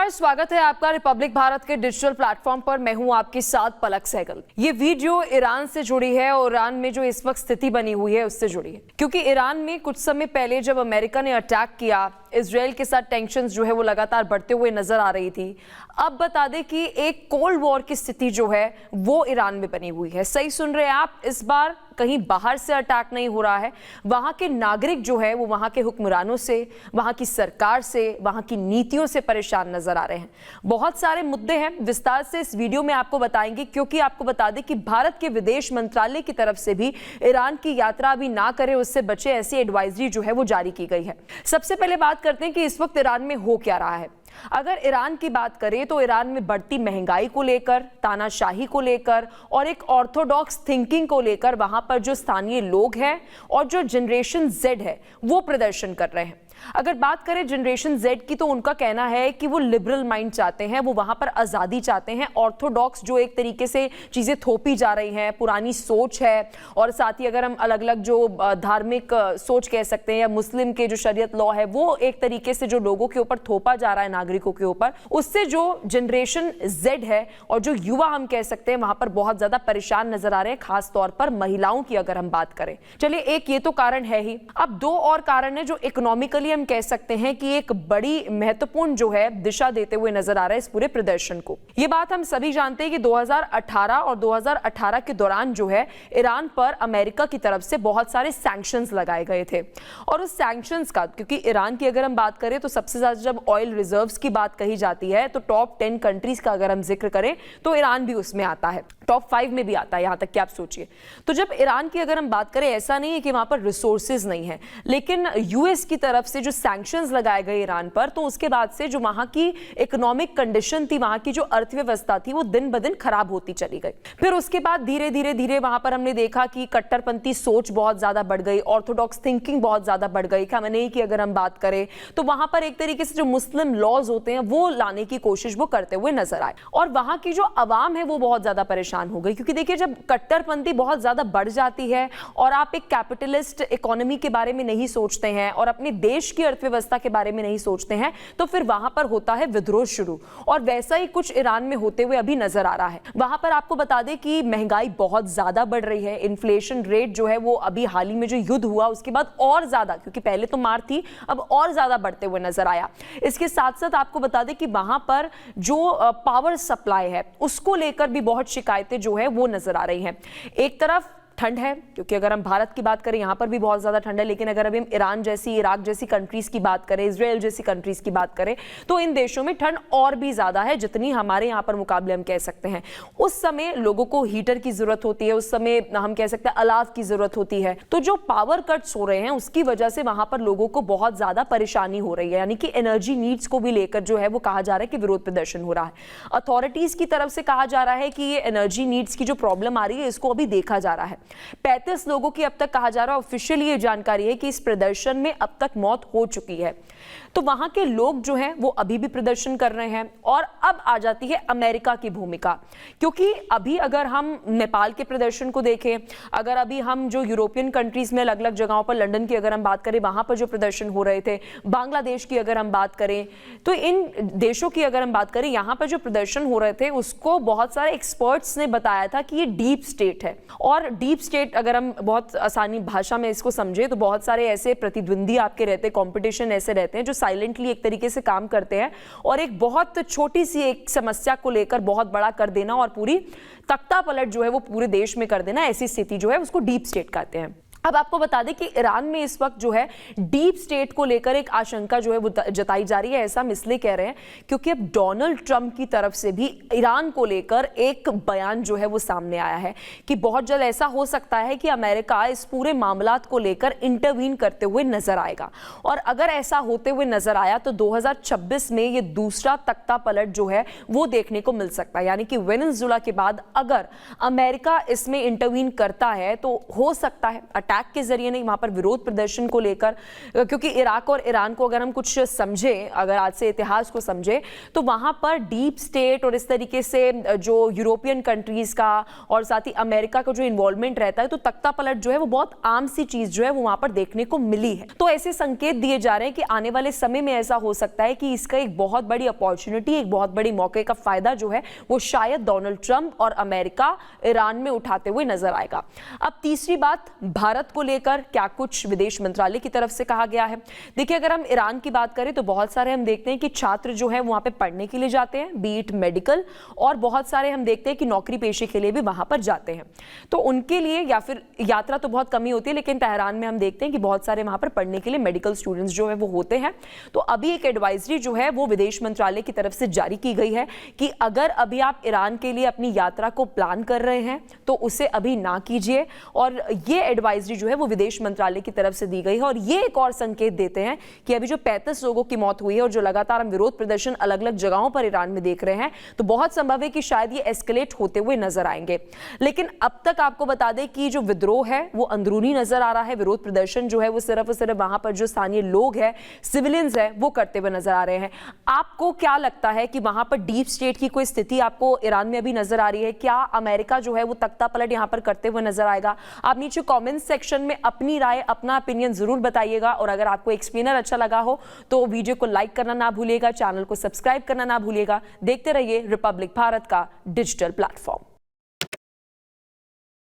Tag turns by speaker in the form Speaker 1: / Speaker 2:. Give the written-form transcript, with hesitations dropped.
Speaker 1: नमस्कार, स्वागत है आपका रिपब्लिक भारत के डिजिटल प्लेटफॉर्म पर। मैं हूं आपके साथ पलक सहगल। ये वीडियो ईरान से जुड़ी है और ईरान में जो इस वक्त स्थिति बनी हुई है उससे जुड़ी है, क्योंकि ईरान में कुछ समय पहले जब अमेरिका ने अटैक किया, इजराइल के साथ टेंशंस जो है वो लगातार बढ़ते हुए नजर आ रही थी। अब बता दें कि एक कोल्ड वॉर की स्थिति जो है वो ईरान में बनी हुई है। सही सुन रहे हैं आप, इस बार कहीं बाहर से अटैक नहीं हो रहा है। वहां के नागरिक जो है वो वहां के हुक्मरानों से, वहां की सरकार से, वहां की नीतियों से परेशान नजर आ रहे हैं। बहुत सारे मुद्दे हैं, विस्तार से इस वीडियो में आपको बताएंगे, क्योंकि आपको बता दें कि भारत के विदेश मंत्रालय की तरफ से भी ईरान की यात्रा अभी ना करें, उससे बचे, ऐसी एडवाइजरी जो है वो जारी की गई है। सबसे पहले बात करते हैं कि इस वक्त ईरान में हो क्या रहा है। अगर ईरान की बात करें तो ईरान में बढ़ती महंगाई को लेकर, तानाशाही को लेकर और एक ऑर्थोडॉक्स थिंकिंग को लेकर वहां पर जो स्थानीय लोग हैं और जो जनरेशन जेड है वो प्रदर्शन कर रहे हैं। अगर बात करें जनरेशन जेड की तो उनका कहना है कि वो लिबरल माइंड चाहते हैं, वो वहां पर आज़ादी चाहते हैं। ऑर्थोडॉक्स जो एक तरीके से चीज़ें थोपी जा रही हैं, पुरानी सोच है, और साथ ही अगर हम अलग अलग जो धार्मिक सोच कह सकते हैं या मुस्लिम के जो शरीयत लॉ है वो एक तरीके से जो लोगों के ऊपर थोपा जा रहा है, नागरिकों के ऊपर, उससे जो जनरेशन जेड है और जो युवा हम कह सकते हैं वहां पर बहुत ज्यादा परेशान नजर आ रहे हैं, खासतौर पर महिलाओं की अगर हम बात करें। चलिए, एक ये तो कारण है ही, अब दो और कारण है जो इकोनॉमिकली हम कह सकते हैं कि एक बड़ी महत्वपूर्ण जो है दिशा देते हुए नजर आ रहा है इस पूरे प्रदर्शन को। ये बात हम सभी जानते हैं कि 2018 और 2018 के दौरान जो है ईरान पर अमेरिका की तरफ से बहुत सारे सैंक्शंस लगाए गए थे, और उस सैंक्शंस का, क्योंकि ईरान की अगर हम बात करें तो सबसे ज्यादा जब ऑयल रिजर्व्स की बात कही जाती है तो टॉप 10 कंट्रीज का अगर हम जिक्र करें तो ईरान भी उसमें आता है, टॉप 5 में भी आता है, यहां तक कि आप सोचिए। तो जब ईरान की अगर हम बात करें, ऐसा नहीं है कि वहां पर रिसोर्सेज नहीं है, लेकिन यूएस की तरफ से जो सैंक्शंस लगाए गए ईरान पर, तो उसके बाद से जो वहां की इकोनॉमिक कंडीशन थी, वहां की जो अर्थव्यवस्था थी वो दिन ब दिन खराब होती चली गई। फिर उसके बाद धीरे धीरे धीरे वहां पर हमने देखा कि कट्टरपंथी सोच बहुत ज्यादा बढ़ गई, ऑर्थोडॉक्स थिंकिंग बहुत ज्यादा बढ़ गई। खamenei की अगर हम बात करें तो वहां पर एक तरीके से जो मुस्लिम लॉज होते हैं वो लाने की कोशिश वो करते हुए नजर आए, और वहां की जो अवाम है वो बहुत ज्यादा परेशान हो गई। क्योंकि देखिए, जब कट्टरपंथी बहुत ज्यादा बढ़ जाती है और आप एक कैपिटलिस्ट इकोनॉमी के बारे में नहीं सोचते हैं और अपने देश की अर्थव्यवस्था के बारे में नहीं सोचते हैं, तो फिर वहां पर होता है विद्रोह शुरू, और वैसा ही कुछ ईरान में होते हुए अभी नजर आ रहा है। वहां पर आपको बता दें कि महंगाई बहुत ज्यादा बढ़ रही है, इन्फ्लेशन रेट जो है वो अभी हाल ही में जो युद्ध हुआ उसके बाद और ज्यादा, क्योंकि पहले तो मार थी, अब और ज्यादा बढ़ते हुए नजर आया। इसके साथ साथ आपको बता दें कि वहां पर जो पावर सप्लाई है उसको लेकर भी बहुत शिकायतें जो है वो नजर आ रही हैं। एक तरफ ठंड है, क्योंकि अगर हम भारत की बात करें यहाँ पर भी बहुत ज्यादा ठंड है, लेकिन अगर अभी हम ईरान जैसी, इराक जैसी कंट्रीज की बात करें, इजराइल जैसी कंट्रीज की बात करें, तो इन देशों में ठंड और भी ज्यादा है जितनी हमारे यहाँ पर मुकाबले हम कह सकते हैं। उस समय लोगों को हीटर की जरूरत होती है, उस समय हम कह सकते हैं अलाव की जरूरत होती है। तो जो पावर कट्स हो रहे हैं उसकी वजह से वहां पर लोगों को बहुत ज्यादा परेशानी हो रही है, यानी कि एनर्जी नीड्स को भी लेकर जो है वो कहा जा रहा है कि विरोध प्रदर्शन हो रहा है। अथॉरिटीज की तरफ से कहा जा रहा है कि ये एनर्जी नीड्स की जो प्रॉब्लम आ रही है इसको अभी देखा जा रहा है। 35 लोगों की अब तक कहा जा रहा है, ऑफिशियली ये जानकारी है कि इस प्रदर्शन में अब तक मौत हो चुकी है। तो वहां के लोग जो हैं वो अभी भी प्रदर्शन कर रहे हैं। और अब आ जाती है अमेरिका की भूमिका, क्योंकि अभी अगर हम नेपाल के प्रदर्शन को देखें, अगर अभी हम जो यूरोपियन कंट्रीज में अलग अलग जगहों पर, लंदन की अगर हम बात करें, वहां पर जो प्रदर्शन हो रहे थे, बांग्लादेश की अगर हम बात करें, तो इन देशों की अगर हम बात करें, यहां पर जो प्रदर्शन हो रहे थे उसको बहुत सारे एक्सपर्ट्स ने बताया था कि ये डीप स्टेट है। और डीप स्टेट अगर हम बहुत आसानी भाषा में इसको समझे तो बहुत सारे ऐसे प्रतिद्वंदी आपके रहते, कंपटीशन ऐसे रहते हैं जो साइलेंटली एक तरीके से काम करते हैं और एक बहुत छोटी सी एक समस्या को लेकर बहुत बड़ा कर देना और पूरी तख्ता पलट जो है वो पूरे देश में कर देना, ऐसी स्थिति जो है उसको डीप स्टेट कहते हैं। अब आपको बता दें कि ईरान में इस वक्त जो है डीप स्टेट को लेकर एक आशंका जो है वो जताई जा रही है। ऐसा हम इसलिए कह रहे हैं क्योंकि अब डोनाल्ड ट्रंप की तरफ से भी ईरान को लेकर एक बयान जो है वो सामने आया है कि बहुत जल्द ऐसा हो सकता है कि अमेरिका इस पूरे मामलात को लेकर इंटरवीन करते हुए नजर आएगा। और अगर ऐसा होते हुए नजर आया तो 2026 में ये दूसरा तख्ता पलट जो है वो देखने को मिल सकता है, यानी कि वेनेजुएला के बाद अगर अमेरिका इसमें इंटरवीन करता है तो हो सकता है अटैक अटैक के जरिए नहीं, वहां पर विरोध प्रदर्शन को लेकर, क्योंकि इराक और ईरान को अगर हम कुछ समझे, अगर आज से इतिहास को समझे, तो वहां पर डीप स्टेट और इस तरीके से जो यूरोपियन कंट्रीज का और साथ ही अमेरिका का जो इन्वॉल्वमेंट रहता है, तो तख्ता पलट जो है वो बहुत आम सी चीज जो है वो वहां पर देखने को मिली है। तो ऐसे संकेत दिए जा रहे हैं कि आने वाले समय में ऐसा हो सकता है कि इसका एक बहुत बड़ी अपॉर्चुनिटी, एक बहुत बड़ी मौके का फायदा जो है वो शायद डोनाल्ड ट्रंप और अमेरिका ईरान में उठाते हुए नजर आएगा। अब तीसरी बात, भारत को लेकर क्या कुछ विदेश मंत्रालय की तरफ से कहा गया है। देखिए, अगर हम ईरान की बात करें तो बहुत सारे हम देखते हैं कि छात्र जो है वहां पे पढ़ने के लिए जाते हैं, बीट मेडिकल, और बहुत सारे हम देखते हैं कि नौकरी पेशे के लिए भी वहां पर जाते हैं। तो उनके लिए, या फिर यात्रा तो बहुत कम ही होती है, लेकिन तेहरान में हम देखते हैं कि बहुत सारे वहां पर पढ़ने के लिए मेडिकल स्टूडेंट्स जो है वो होते हैं। तो अभी एक एडवाइजरी जो है वो विदेश मंत्रालय की तरफ से जारी की गई है कि अगर अभी आप ईरान के लिए अपनी यात्रा को प्लान कर रहे हैं तो उसे अभी ना कीजिए। और ये एडवाइजरी जो है वो विदेश मंत्रालय की तरफ से दी गई है। और ये एक और संकेत देते हैं कि अभी जो 35 लोगों की मौत हुई है और जो लगातार हम विरोध प्रदर्शन अलग अलग जगहों पर ईरान में देख रहे हैं, तो बहुत संभव है कि शायद ये एस्केलेट होते हुए नजर आएंगे। लेकिन अब तक आपको बता दें कि जो विद्रोह है वो अंदरूनी नजर आ रहा है। विरोध प्रदर्शन जो है वो सिर्फ और सिर्फ वहां पर जो स्थानीय लोग हैं, सिविलियंस है, वो करते हुए नजर आ रहे हैं। आपको क्या लगता है कि वहां पर डीप स्टेट की कोई स्थिति आपको ईरान में अभी नजर आ रही है? क्या अमेरिका जो है वो तख्ता पलट यहां पर करते हुए नजर आएगा? आप नीचे कमेंट सेक्शन में अपनी राय, अपना ओपिनियन जरूर बताइएगा। और अगर आपको एक्सप्लेनर अच्छा लगा हो तो वीडियो को लाइक करना ना भूलिएगा, चैनल को सब्सक्राइब करना ना भूलिएगा। देखते रहिए रिपब्लिक भारत का डिजिटल प्लेटफॉर्म।